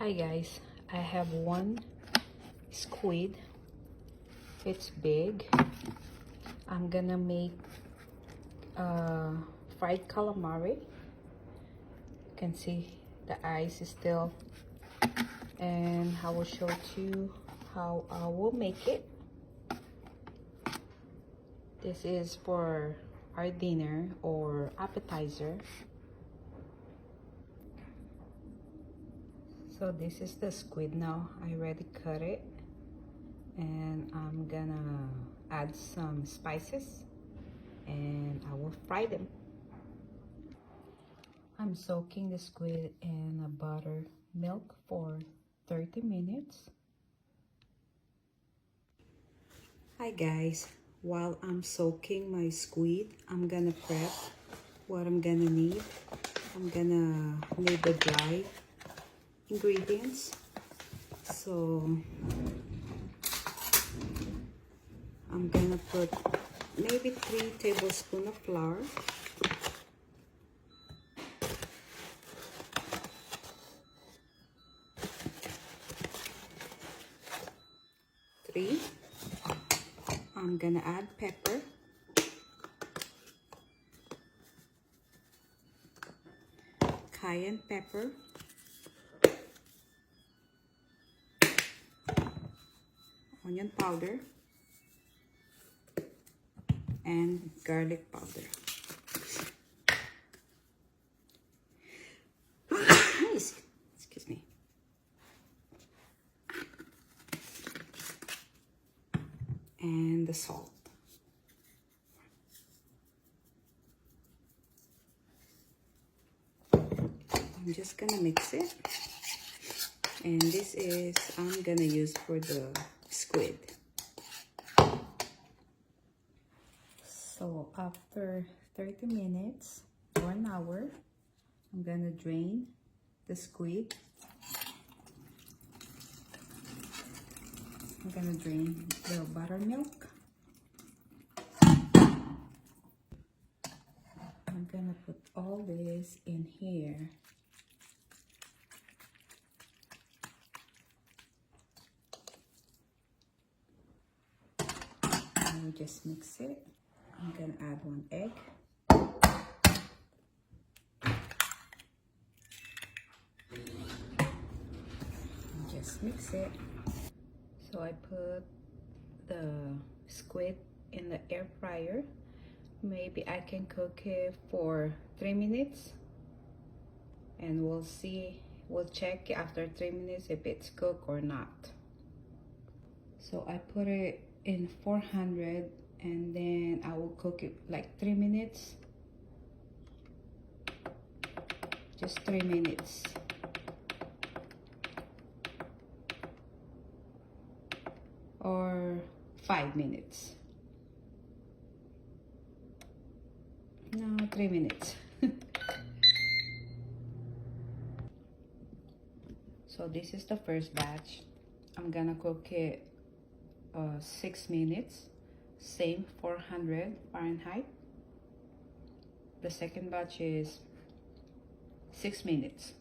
Hi guys, I have one squid. It's big. I'm gonna make fried calamari. You can see the eyes is still, and I will show you how I will make it. This is for our dinner or appetizer. So this is the squid now. I already cut it, and I'm gonna add some spices and I will fry them. I'm soaking the squid in a buttermilk for 30 minutes. Hi guys, while I'm soaking my squid, I'm gonna prep what I'm gonna need. I'm gonna need the dry ingredients. So I'm gonna put maybe 3 tablespoons of flour, I'm gonna add pepper, cayenne pepper, onion powder, and garlic powder. Excuse me. And the salt. I'm just gonna mix it. And this is I'm gonna use for the squid. So after 30 minutes or an hour, I'm gonna drain the squid. I'm gonna drain the buttermilk. I'm gonna put all this in here. And we just mix it. I'm gonna add 1 egg. And just mix it. So I put the squid in the air fryer. Maybe I can cook it for 3 minutes, and we'll see, we'll check after 3 minutes if it's cooked or not. So I put it in 400, and then I will cook it like 3 minutes. Just 3 minutes. Or 5 minutes. No, 3 minutes. So this is the first batch. I'm gonna cook it 6 minutes, same 400 Fahrenheit. The second batch is 6 minutes.